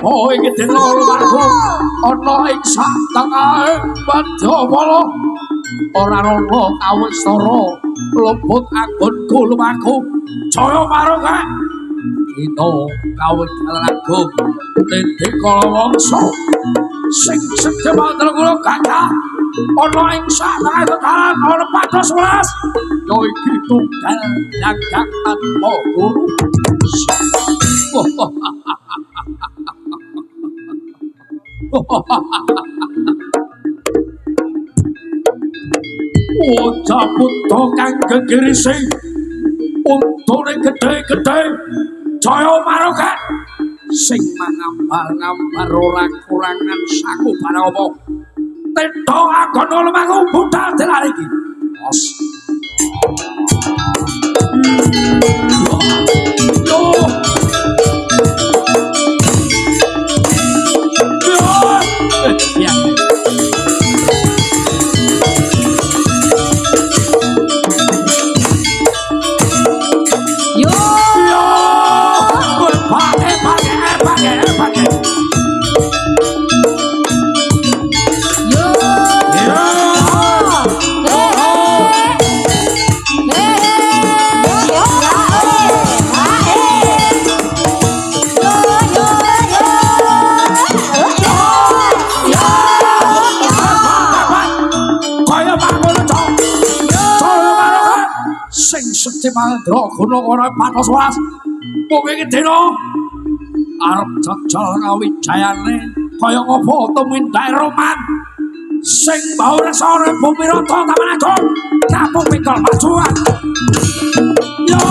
Boy iki loro margo ana ing sak tengahe Pandhawana ora ana kawistara luput anggonku lumaku Jaya Maruka kita kawigalan agung Nindi Kalawangsa sing sedhe mandraguna gagah ana ing sak tengahe dalan ana pados 11 ya iki tunggal Jagad Tanpa Guru. Wajah putra kang gegirisi untune gedhe-gedhe Jaya Maruka sing mangambar-ngambar ora kurangan saku barang apa tedha agana lumaku budal delar iki Mandraguna ora patos 11 mung iki dina arep jajal ngawijayane kaya ngapa tumindak Roman sing baur sore bumi rata taman agung kapung pikul majuan yo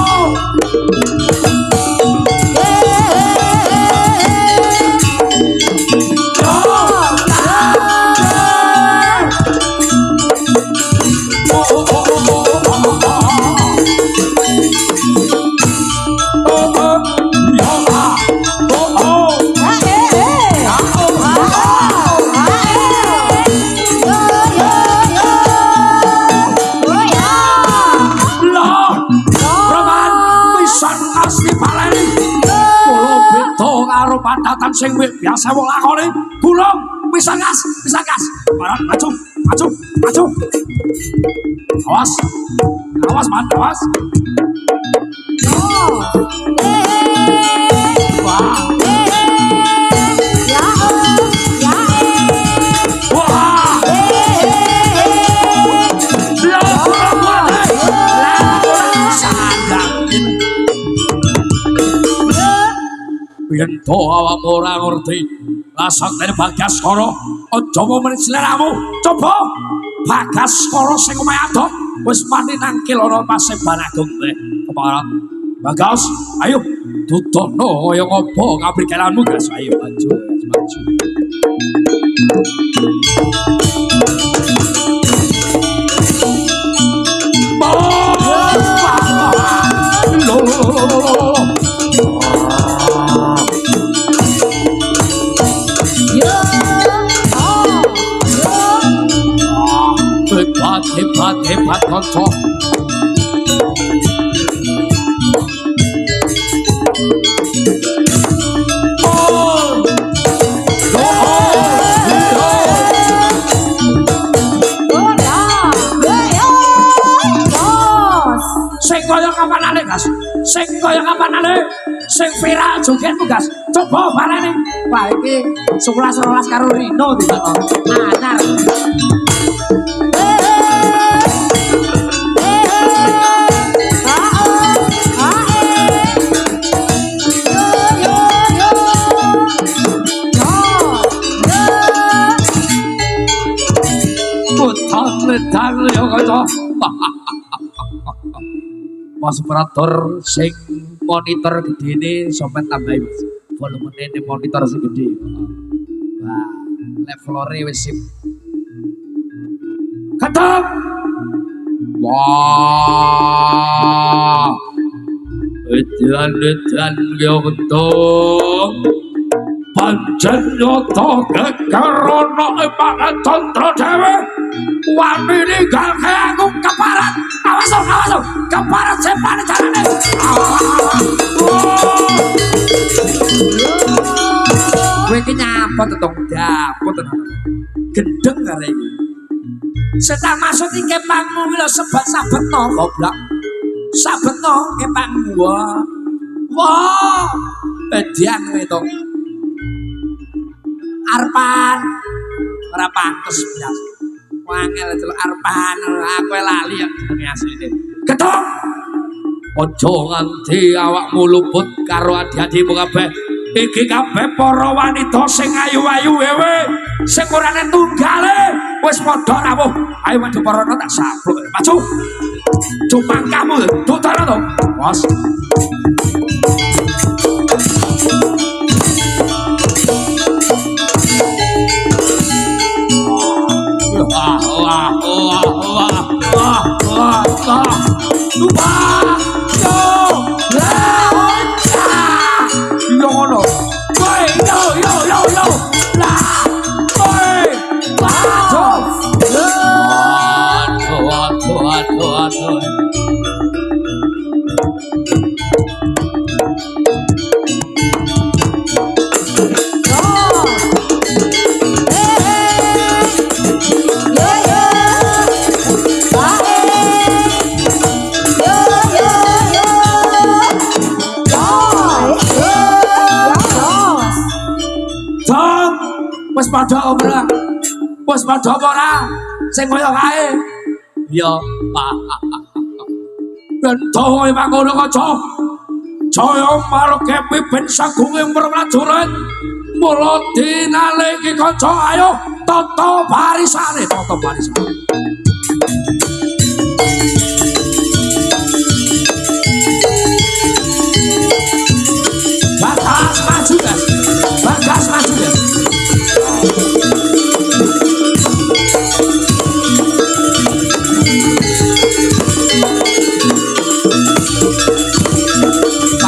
padatan sing biasa wong lakoni gulung pisan gas barang maju awas man awas yen to awakmu ora ngerti lasaktene Bagaskara aja momen sliramu coba Bagaskara sing omahe adot wis mati nang kilana Pasembahan Agung teh keparat Bagas ayo tutono kaya ngapa kaprigelanmu Gas ayo maju maju hebat kanca sing kaya kapanane Gas sing kaya kapanane sing viral jogetmu Gas coba baleni wah iki 11 karo Rino dibakon anyar Ledan ya kanca. Mas operator sing monitor gedene sampean tambahi volumene monitor sing gedhe. Wah, levelore wis sip. Ketep. Wah. Edan ya betul. Pancen nyata gegerono Pak Candra dhewe wani ninggalke aku keparat awas keparat sepane jarane kowe iki nyapa to tong dapur tenan gendeng kare iki setang maksud iki pangmu lho sebab sabetno goblok sabetno kepangmu wah edian itu Arpan ora pantes blas. Wangel delok Arpan aku lali ya jenenge asline. Ketok. Aja nganti awakmu luput karo adi-adimu kabeh. Iki kabeh para wanita sing ayu-ayu wewe sing ora nek tunggale wis padha rawuh. Ayo maju parana tak sapluk. Maju. Cupang kamu tutara to. Bos. Wes padha ora sing kaya kae ya ben to emang ngono kanca jaya maroke pipen sagunge prajurit mula dinale iki kanca ayo tata barisane Bagas maju Gas Bagas maju Gas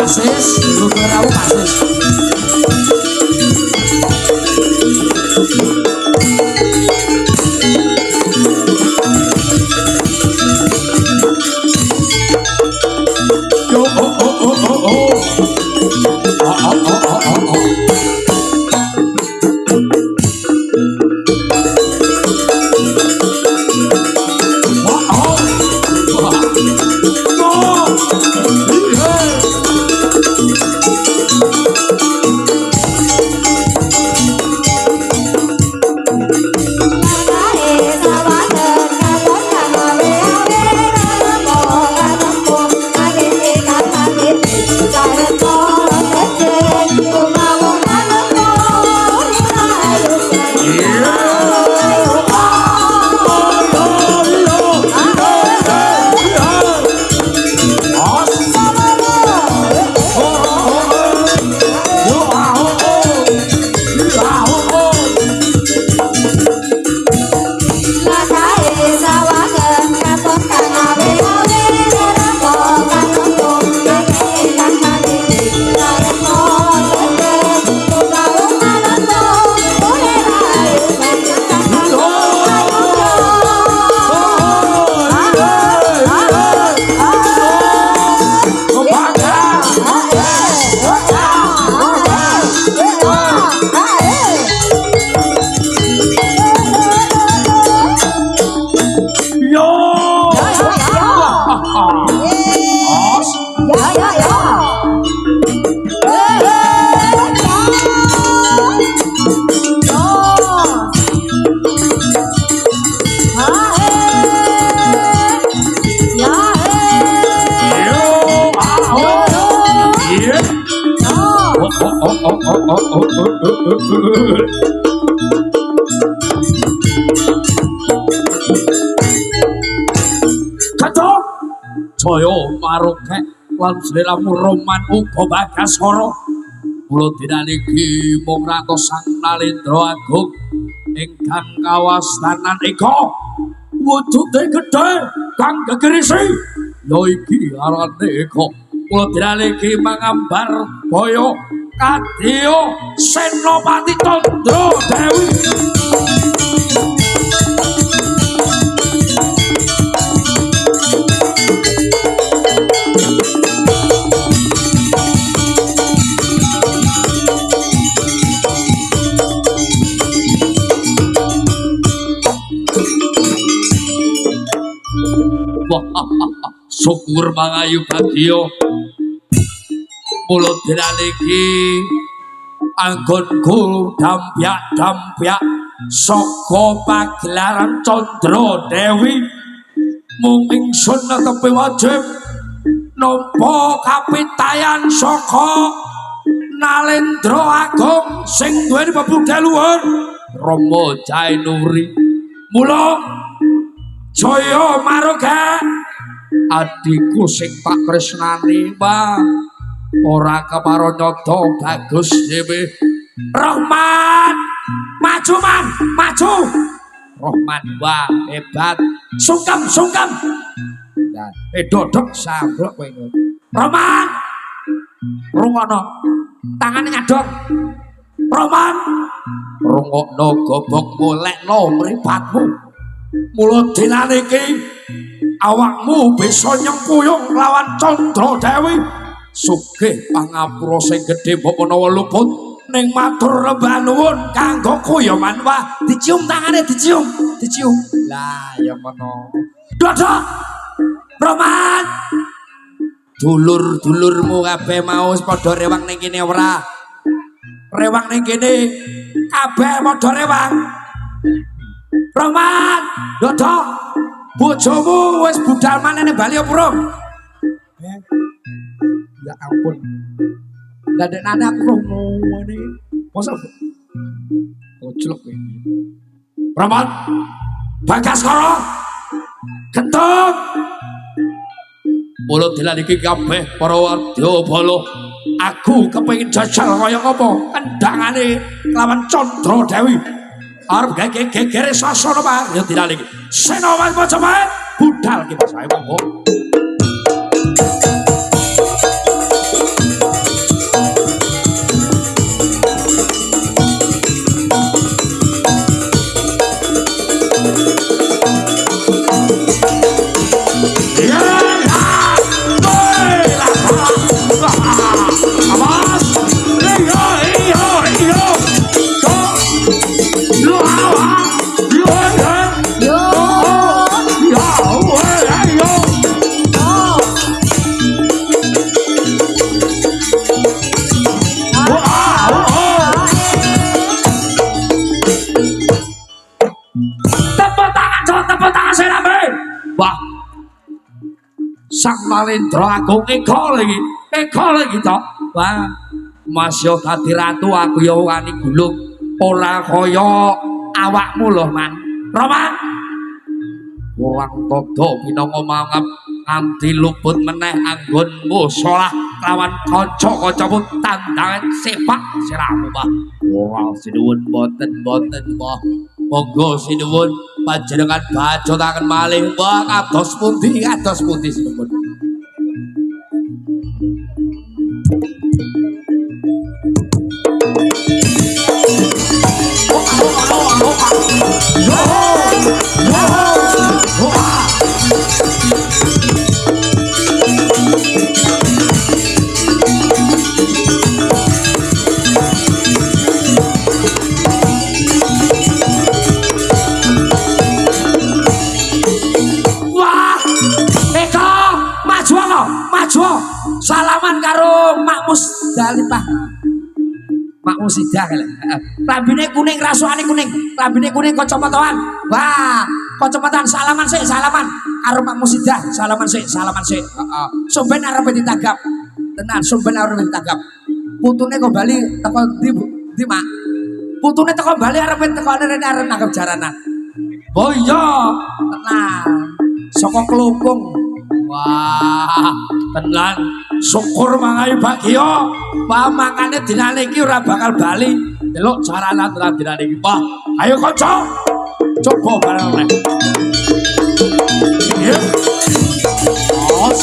Pasis, beberapa pasis. Yo, Kacau Jaya maroke lan sliramu Roman uga Bagasara kula dinaniki mung ratos Sang Nalendra Agung ingkang kawastanan eka wujude gedhe kang gegerisi ya iki arane eka kula dinaniki mangambar baya kadya Senopati Candra Dewi syukur mangayu bagya mulo dinaniki anggonku dampyak saka pagelaran Candra Dewi mung ingsun netepi wajib nampa kapitayan saka Nalendra Agung sing duweni bebudhe luhur Rama Jainuri mula Jaya maroga adiku sing tak tresnani Mbah ora keparo nyoto bagus dhewe Rahman maju man maju Rahman wah hebat sungkem nah dodok sabrok kowe Rahman rungono tangane ngadog Rahman rungokno gobokmu lekno mripatmu mula dinaniki awakmu bisa nyengkuyung lawan Candra Dewi sugih pangapura sing gedhe mbok menawa luput ning matur lembah nuwun kanggo kuyoman wah dicium tangane dicium lah ya menawa dodok Roman dulur-dulurmu kabeh mau padha rewang ning kene ora rewang ning kene kabeh padha rewang Roman, dodok, bojomu wis budal manene bali opo urung? Ya ampun. Lah nek nane aku ngene. Mosok ojlok kowe. Roman, Bagasara. Ketut. Mula dilaniki kabeh para wadya bala. Aku kepengin jajal kaya ngopo kendhangane lawan Candra Dewi. Arep gegere sasana Pak ya dilaliki. Senopati Majapahit budal ki Mas ae monggo. Wah, Sang Nalendra Agung eka lagi toh. Wah, Mas yo dadi ratu aku yo wani gulung ora kaya awakmu loh man. Roman, kurang todo pinango mangap nganti luput meneh anggonmu salah lawan kanca-kancamu tandangan sepak siramu Mbah. Ora sinuwun boten Mbah. Monggo sinuwun panjenengan bacotaken malih Mbah kados pundi sinuwun. Salaman karo Mak Musdalifah. Mak Musidah kali. Lambine kuning, rasukane kuning. Lambine kuning kacamataan. Wah, kacamataan salaman karo Mak Musidah. Salaman sik. Heeh. Sumben arep ditagap. Tenan, sumben arep ditagap. Putune kok bali teko ndi, Bu? Ndi, Mak? Putune teko bali arep teko rene arep nangkep jaranan. Oh iya, Tenang. Saka kelungkung. wah, tenan. Syukur mangayu bagya. Wah, mangane dinane iki ora bakal bali. Delok jaranan tenan dinane iki. Wah, ayo kanca. Coba bareng nek. Iya. Os.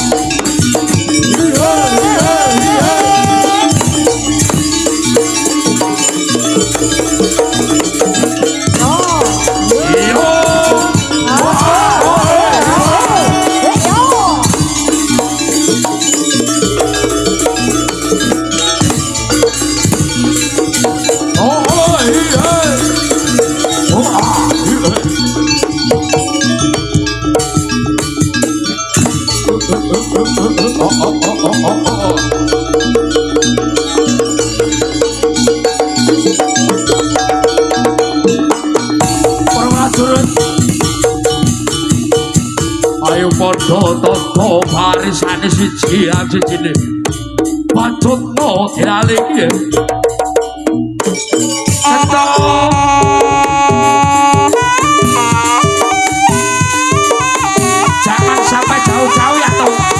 Ayo padha tata barisane siji sijine. Pacutno dirale iki. Jangan sampai jauh-jauh ya toh.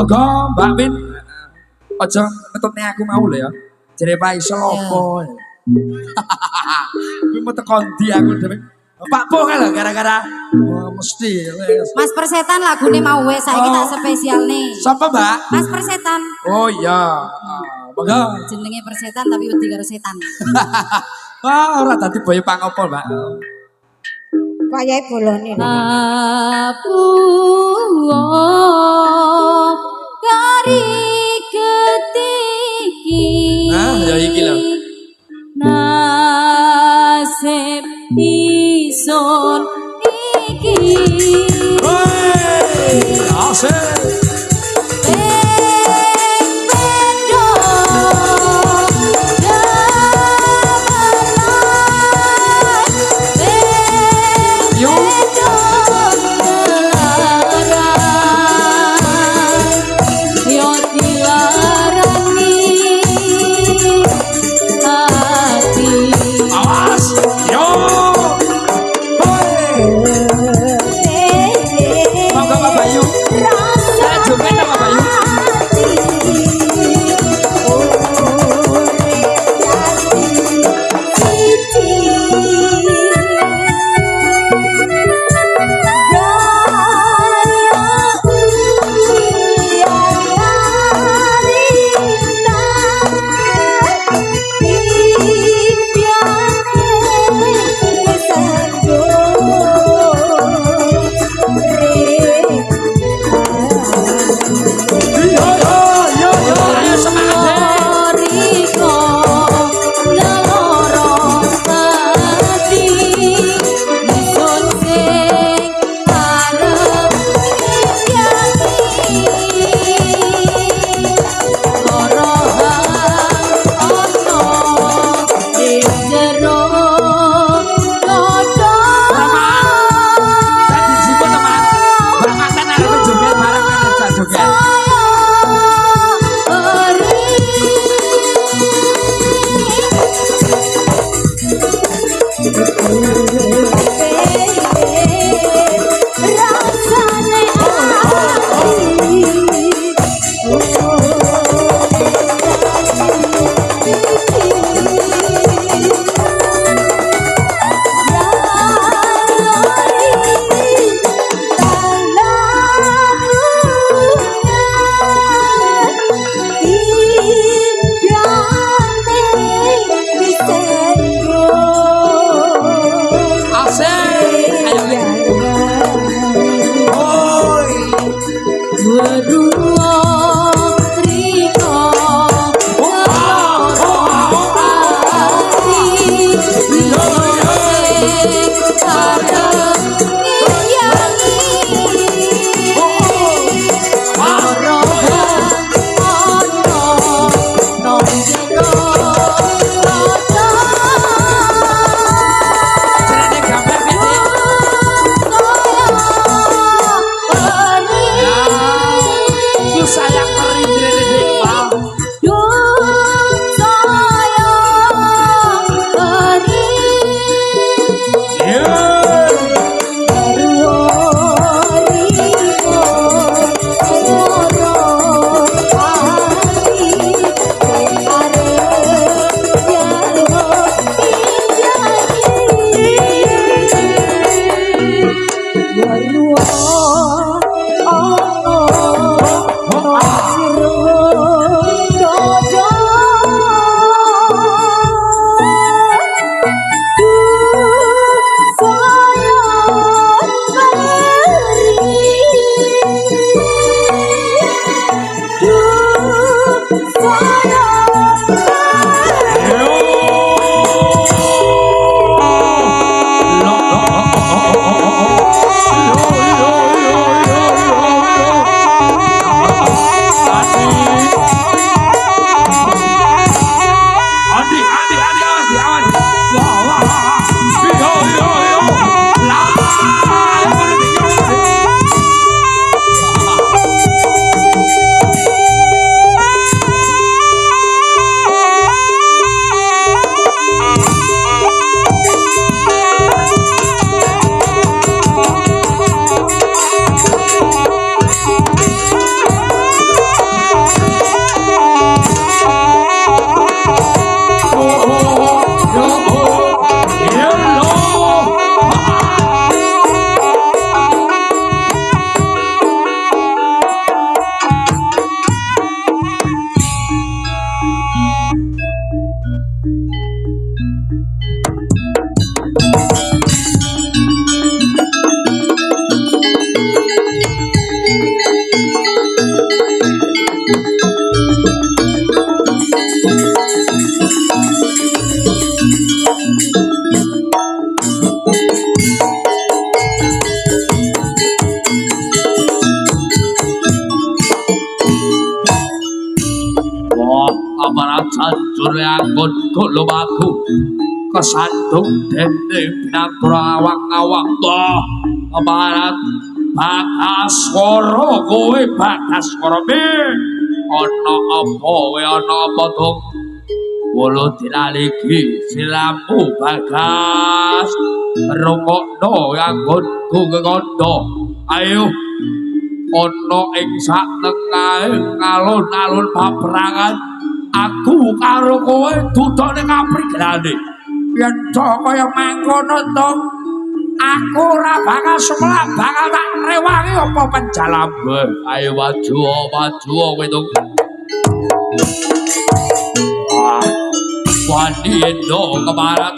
Go, Mbak Min. Aja ngetutne aku mau lho ya. Jere Pak iso opo. Kuwi metu kondi aku dhewe. Pak Po kan lho gara-gara mesti wis. Mas Persetan lagune mau wis saiki tak spesialne. Sapa, Mbak? Mas Persetan. Oh iya. Monggo. Jenenge Persetan tapi wedi karo setan. Wah, ora dadi boyo pangopo, Mbak. Wayahe bolone. Aku kari ketiki. Nah, ya iki lho. Nasib ison iki. Hei, asik. jure anggon kula baku kesandung dene binatara awang-awang toh barat Bagaswara kowe Bagaswara be ana apa kowe ana apa to Wolo dilaliki siramu Bagas rungokno anggonku kekandha ayo ana ing sak tengahe alun-alun paprangan aku karo kowe dudone kaprigelane yen kaya mangkono to aku ora bakal semlah bakal tak rewangi apa penjalambe ayo maju kowe to wani endo ke barat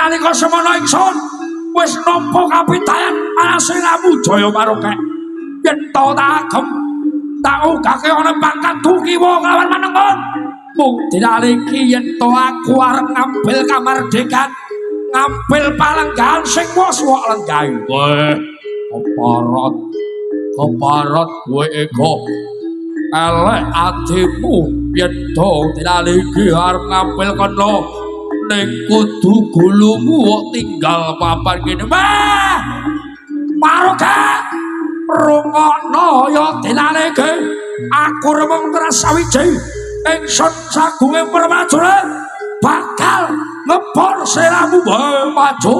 nalika semana ingsun wis nampa kapitayan Anasiramu Jaya Maroke yen to tagem tak ugake ana pangkat tukiwa kelawan manengon mung dinaliki yen to aku arep ngambil kamardikan ngambil palenggahan sing wis wok lenggahi keparat kowe ego elek atimu yen to dinaliki arep ngambil kono ning kudu gulumu kok tinggal papan kene Maroke rungokno ya dinalike aku remeng ngrasawiji ingsun sagunge prajurit bakal ngebor siramu maju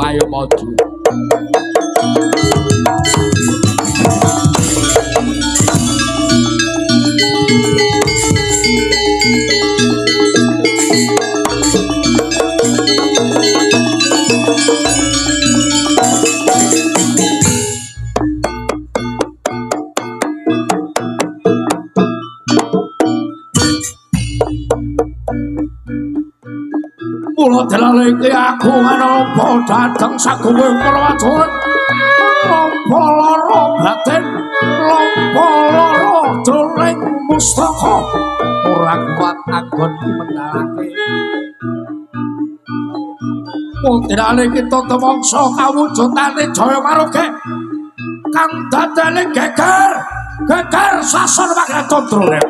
ayo maju Mula dilaliki aku menapa dhateng saguwe prajurit nampa lara batin nampa lara jroning mustaka ora kuat anggon mendhalake mung dilaliki tata mangsa kawujudane Jaya Maroke kang dadane geger sasar wae control